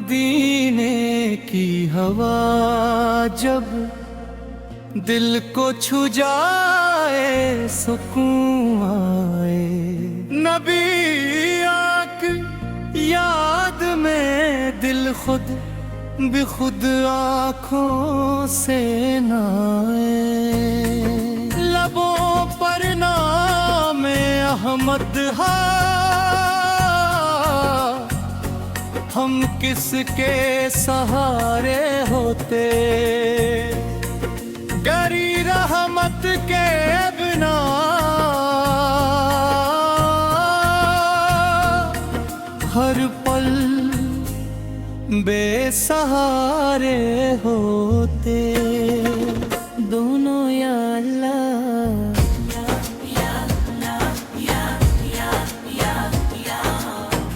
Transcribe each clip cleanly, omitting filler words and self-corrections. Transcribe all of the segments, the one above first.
मदीने की हवा जब दिल को छू जाए सुकून आए। नबी आक याद में दिल खुद बेखुद आँखों से नाए। लबों पर नाम अहमद हा, हम किसके सहारे होते। गरी रहमत के बिना हर पल बेसहारे होते। दोनों या अल्लाह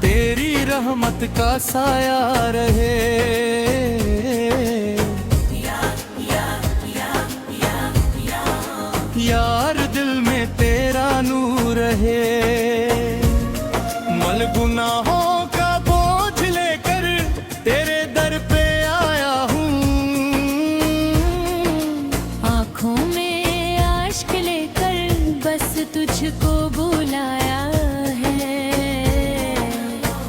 तेरी रहमत का साया रहे। यार दिल में तेरा नूर रहे। मल गुनाहों का बोझ लेकर तेरे दर पे आया हूँ। आँखों में आश्क लेकर बस तुझको बुलाया है।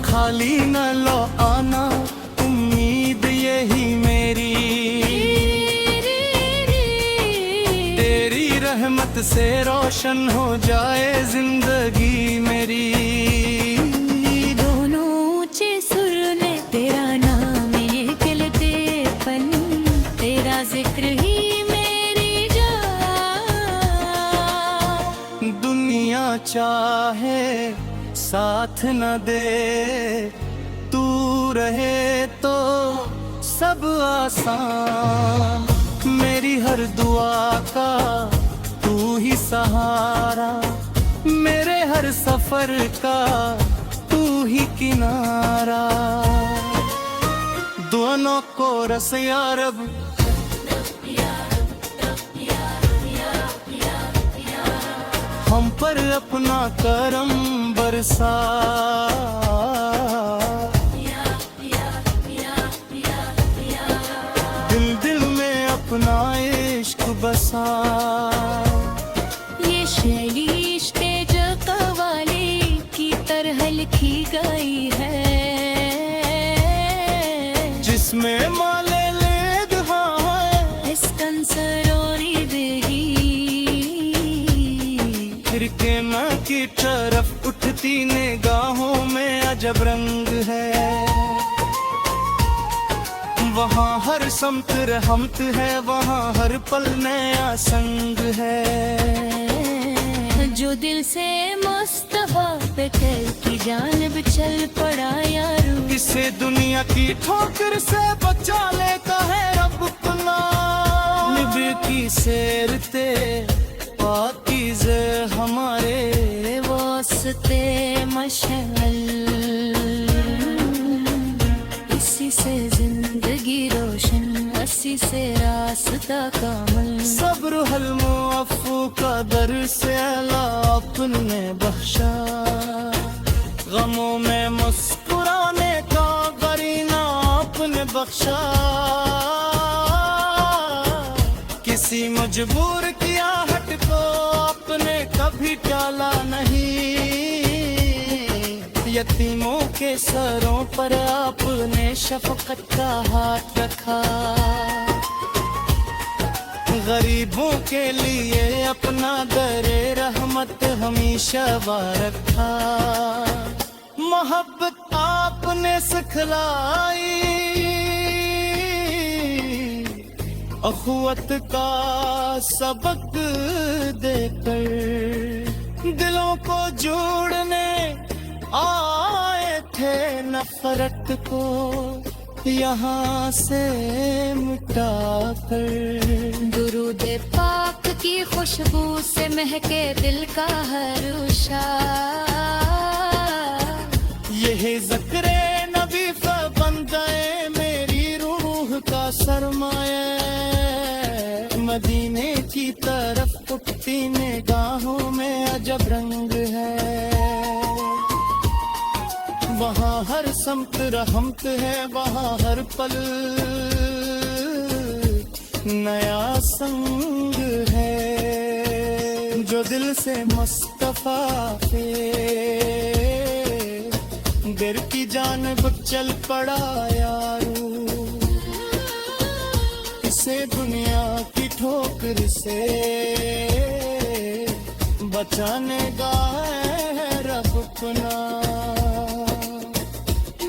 खाली न लो आना उम्मीद यही मेरी। तेरी रहमत से रोशन हो जाए जिंदगी मेरी। दोनों ऊंचे सुर ने तेरा नाम एक लेते पन, तेरा जिक्र ही मेरी जान। दुनिया चाहे साथ न दे, तू रहे तो सब आसान। मेरी हर दुआ का तू ही सहारा, मेरे हर सफर का तू ही किनारा। दोनों को रस या रब, हम पर अपना करम बरसा। दिल दिल में अपना इश्क बसा। ये शैली इश्क़ जो कव्वाली की तरह लिखी गई है, जिसमें माले लेद है इस कंसरोरी देगी। फिर के माँ की तरफ उठती निगाहों में अजब रंग है। वहाँ हर समत रहमत है, वहाँ हर पल नया संग है। जो दिल से मुस्तफा पे कल की जानिब चल पड़ा यारू। इसे दुनिया की ठोकर से बचा लेता है रब अपना। निभे की सैरते पाकीज़े हमारे वास्ते मशअल, इसी से जिंदगी रोशन, इसी से रास्ता कामल। सब्र हल्मो अफ़ू का दर से अला आपने बख्शा। गमों में मुस्कुराने का करीना आपने बख्शा। किसी मजबूर की आहट को आपने कभी टाला नहीं। यतीमों के सरों पर आपने शफकत का हाथ रखा। गरीबों के लिए अपना दरे रहमत हमेशा वारक था। मोहब्बत आपने सिखलाई, अखुवत का सबक देकर। दिलों को जोड़ने आए थे नफरत को यहाँ से मिटा कर। दुरूद पाक की खुशबू से महके दिल का हर उशा। यही ज़िक्रे नबी बंदे मेरी रूह का सरमाया। मदीने की तरफ उठती निगाहों में अजब रंग है। वहाँ हर समत रहमत है वहाँ हर पल नया संग है। जो दिल से मुस्तफा के दिल की जानिब चल पड़ा यारू, इसे दुनिया की ठोकर से बचाने का है रब अपना।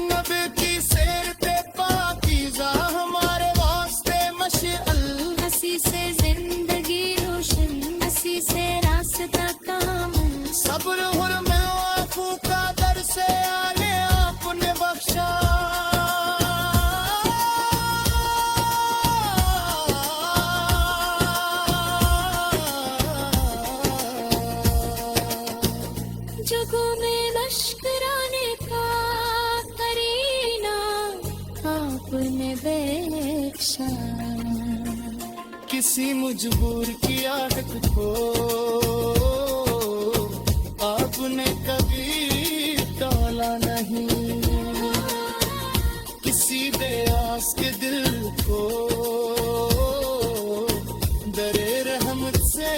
नबी की सैर पे पाकीज़ा हमारे वास्ते मशअल, हंसी से जिंदगी रोशन, हंसी से रास्ता कामन। सब्र हुर्मे आंखों का दर से आने आपने बख्शा। जगों में लश्कराने का करीना आपने बेख्शा। किसी मजबूर की आदत को आपने कभी टाला नहीं, किसी बेआस के दिल को दरे रहमत से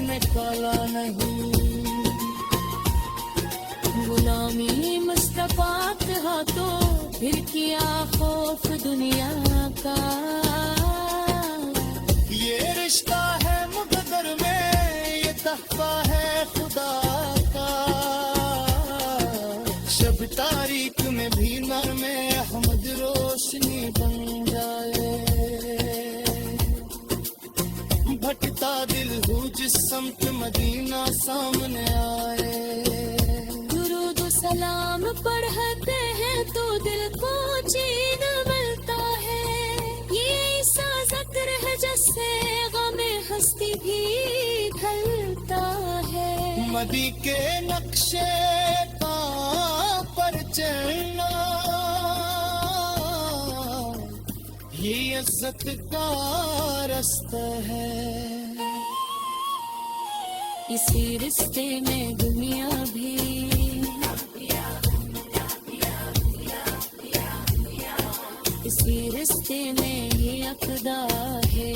निकाला नहीं। गुलामी मुस्तफा के हाथों फिर किया खौफ दुनिया का। ये रिश्ता है मुकद्दर में, ये तहफा है खुदा का। शब तारीख में भी नर में अहमद रोशनी बन जाए। भटकता दिल हूँ जिस समत मदीना सामने आए। दुरूद सलाम पढ़ते हैं तो दिल को चैन मिलता है। ये साजत है जैसे गमे हस्ती भी ढलता है। मदी के नक्शे पर चलना ये इज्जत का रास्ता है। इसी रिश्ते में दुनिया भी इसी रिश्ते में ये अक़दा है।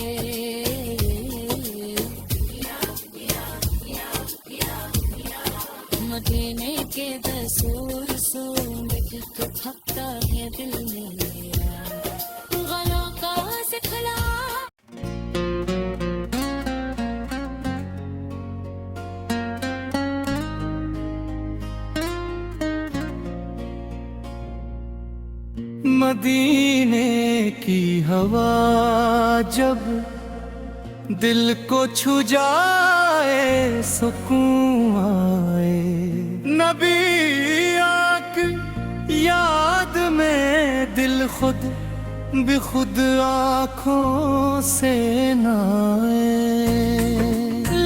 मदीने के दसूर सुन तो थकता है दिल में मेरा, गलों का सिखला। मदीने की हवा जब दिल को छू जाए सुकून आए। नबी आँख याद में दिल खुद भी खुद आँखों से नाए।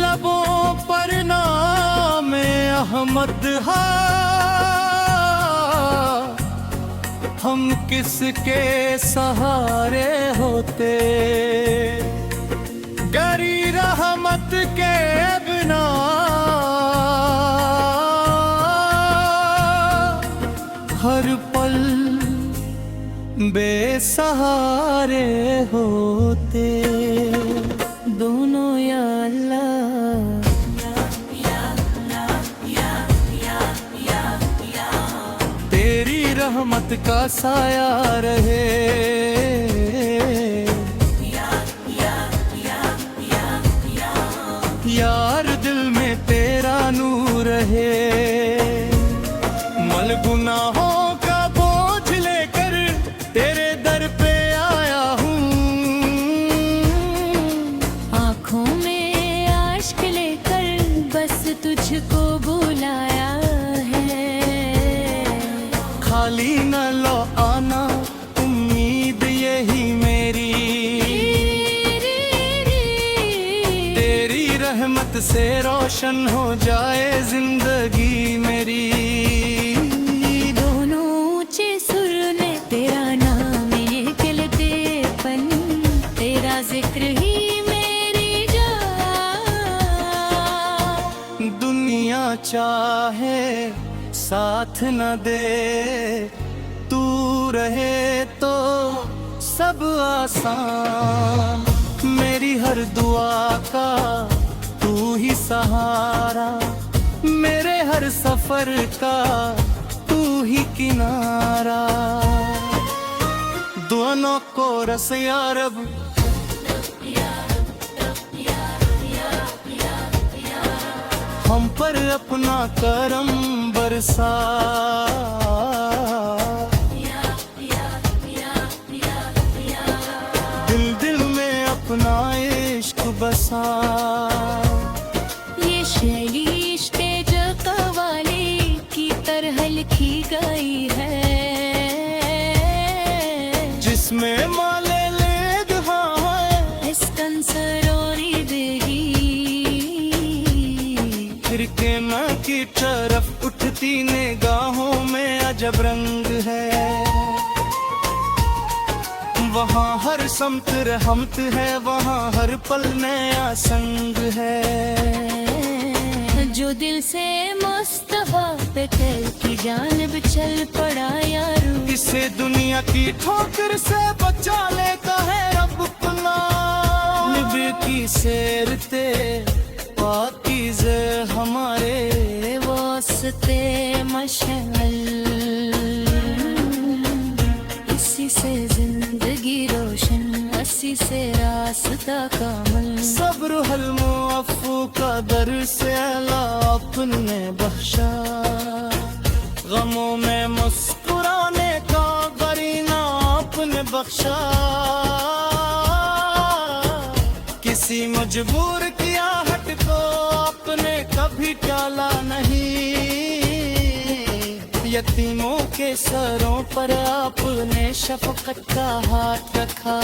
लबों पर नाम अहमद हा, हम किसके सहारे होते। गरी रहमत के बिना हर पल बेसहारे होते। दोनों या अल्लाह तेरी रहमत का साया रहे। यार दिल में तेरा नूर रहे। मल गुनाहों का बोझ लेकर तेरे दर पे आया हूँ। आँखों में आश्क लेकर बस तुझको बुलाया है। खाली न लो आना उम्मीद यही मेरी। तेरी रहमत से रोशन हो जाए जिंदगी मेरी। दोनों ऊंचे सुर ने तेरा नाम कहते पन, तेरा जिक्र ही मेरी जान। दुनिया चाहे साथ न दे तू रहे तो सब आसान, मेरी हर दुआ का तू ही सहारा, मेरे हर सफर का तू ही किनारा। दोनों को रस या रब, हम पर अपना करम बरसा, दिल दिल में अपना इश्क बसा। ये शैली स्टेज कव्वाली की तरह लिखी गई है, जिसमें माले लेग है इसकन सरोरी देगी, फिर के माँ की तरफ उठती निगाहों में अजब रंग है। वहाँ हर समत रहमत है, वहाँ हर पल नया संग है। जो दिल से मुस्तफा पे कल की जानिब चल पड़ा यारू, इसे दुनिया की ठोकर से बचा लेता है रब अपना। नबी की सैरते पाकीज़े हमारे वास्ते मशअल, इसी से जिंदगी रोशन, इसी से रास्ता कामल। सब्र हल्मो अफ़ू का दर से अला आपने बख्शा, गमों में मुस्कुराने का करीना आपने बख्शा। किसी मजबूर की आहट को आपने कभी टाला नहीं, यतीमों के सरों पर आपने शफकत का हाथ रखा।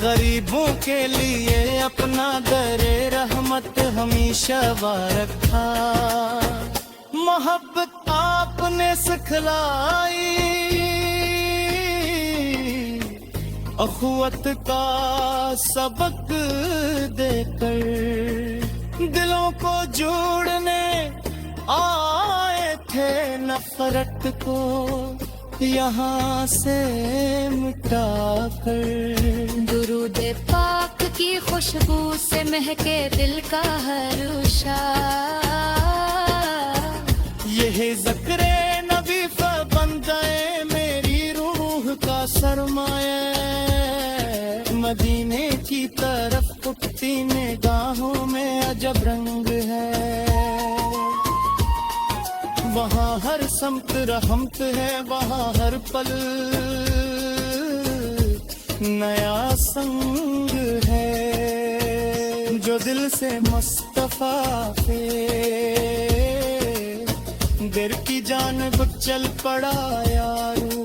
गरीबों के लिए अपना दरे रहमत हमेशा रखा। मोहब्बत आपने सिखलाई, अखुवत का सबक देकर, दिलों को जोड़ने आए थे नफरत को यहाँ से मिटा कर। दुरूद पाक की खुशबू से महके दिल का हर शाह, यह ज़िक्रे नबी बन जाए मेरी रूह का सरमाया। मदीने की तरफ उठती निगाहों में अजब रंग है, वहाँ हर समत रहमत है, वहाँ हर पल नया संग है। जो दिल से मुस्तफा पे दिल की जानिब चल पड़ा यारू,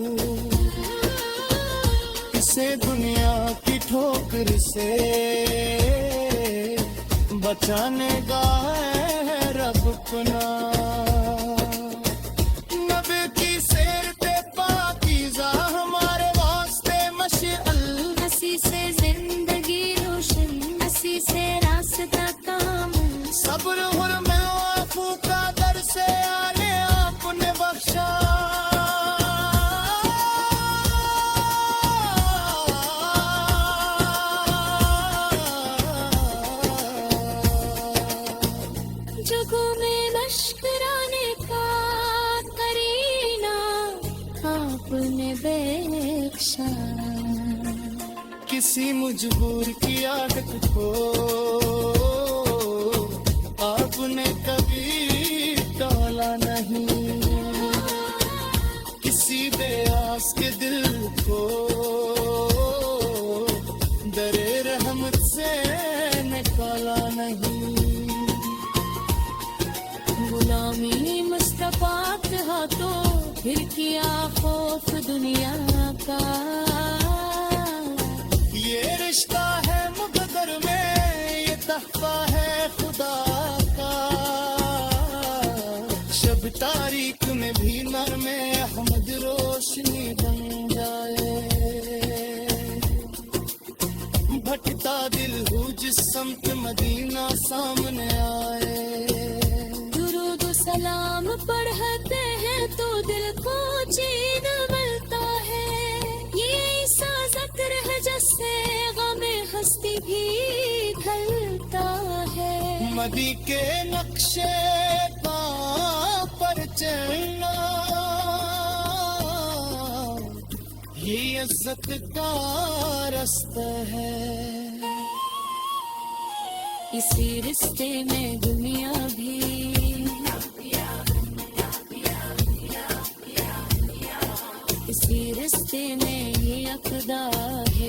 इसे दुनिया की ठोकर से बचाने का है रब अपना। नबी की सैरते पाकीज़ा हमारे वास्ते मशअल, हंसी से जिंदगी रोशन, हंसी से रास्ता कामल। सब्र हुर्म अफ़ू का दर से आने आपने बख्शा। जगों में मशकराने का करीना आपने बेख्शा, किसी मजबूर की आदत को आपने कभी टाला नहीं, किसी बेआस के दिल को दरे रहमत से निकाला नहीं। गुलामी मुस्तफा के हाथों फिर किया खौफ दुनिया का, ये रिश्ता है मुक़द्दर में, ये तहफ़ा है खुदा का। शब तारीक में भी नर में अहमद रोशनी बन जाए, भटका दिल हो जिस समत मदीना सामने आए। दुरूद सलाम पढ़ते हैं तो दिल को चैन मिलता है। ये सा ज़िक्र है जिससे गमे हस्ती भी ढलता है। मदी के नक्शे पा पर चलना ये इज्जत का रास्ता है। इसी रिश्ते में दुनिया भी इसी रिश्ते में ये अक़दा है।